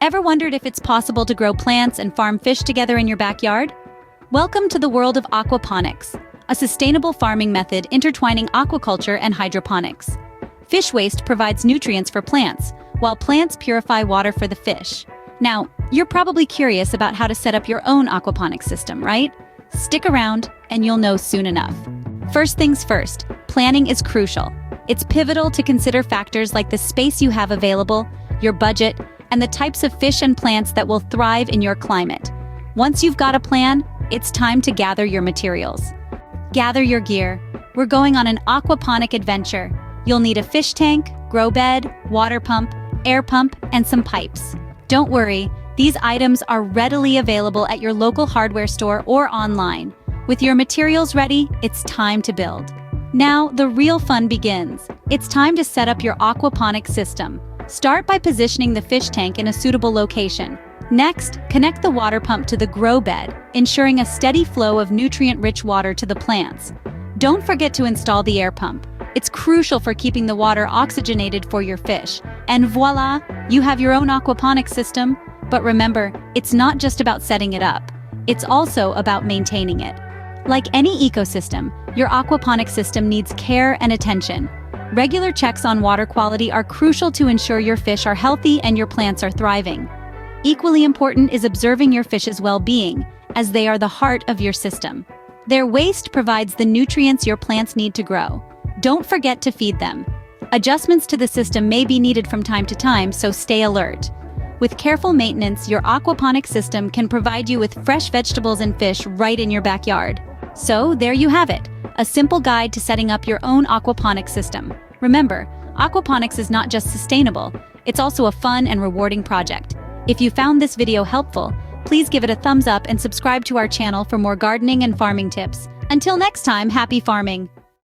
Ever wondered if it's possible to grow plants and farm fish together in your backyard? Welcome to the world of aquaponics, a sustainable farming method intertwining aquaculture and hydroponics. Fish waste provides nutrients for plants, while plants purify water for the fish. Now, you're probably curious about how to set up your own aquaponics system, right? Stick around and you'll know soon enough. First things first, planning is crucial. It's pivotal to consider factors like the space you have available, your budget, and the types of fish and plants that will thrive in your climate. Once you've got a plan, it's time to gather your materials. Gather your gear. We're going on an aquaponic adventure. You'll need a fish tank, grow bed, water pump, air pump, and some pipes. Don't worry, these items are readily available at your local hardware store or online. With your materials ready, it's time to build. Now, the real fun begins. It's time to set up your aquaponic system. Start by positioning the fish tank in a suitable location. Next, connect the water pump to the grow bed, ensuring a steady flow of nutrient-rich water to the plants. Don't forget to install the air pump. It's crucial for keeping the water oxygenated for your fish. And voila, you have your own aquaponic system. But remember, it's not just about setting it up. It's also about maintaining it. Like any ecosystem, your aquaponic system needs care and attention. Regular checks on water quality are crucial to ensure your fish are healthy and your plants are thriving. Equally important is observing your fish's well-being, as they are the heart of your system. Their waste provides the nutrients your plants need to grow. Don't forget to feed them. Adjustments to the system may be needed from time to time, so stay alert. With careful maintenance, your aquaponic system can provide you with fresh vegetables and fish right in your backyard. So there you have it, a simple guide to setting up your own aquaponic system. Remember, aquaponics is not just sustainable, it's also a fun and rewarding project. If you found this video helpful, please give it a thumbs up and subscribe to our channel for more gardening and farming tips. Until next time, happy farming!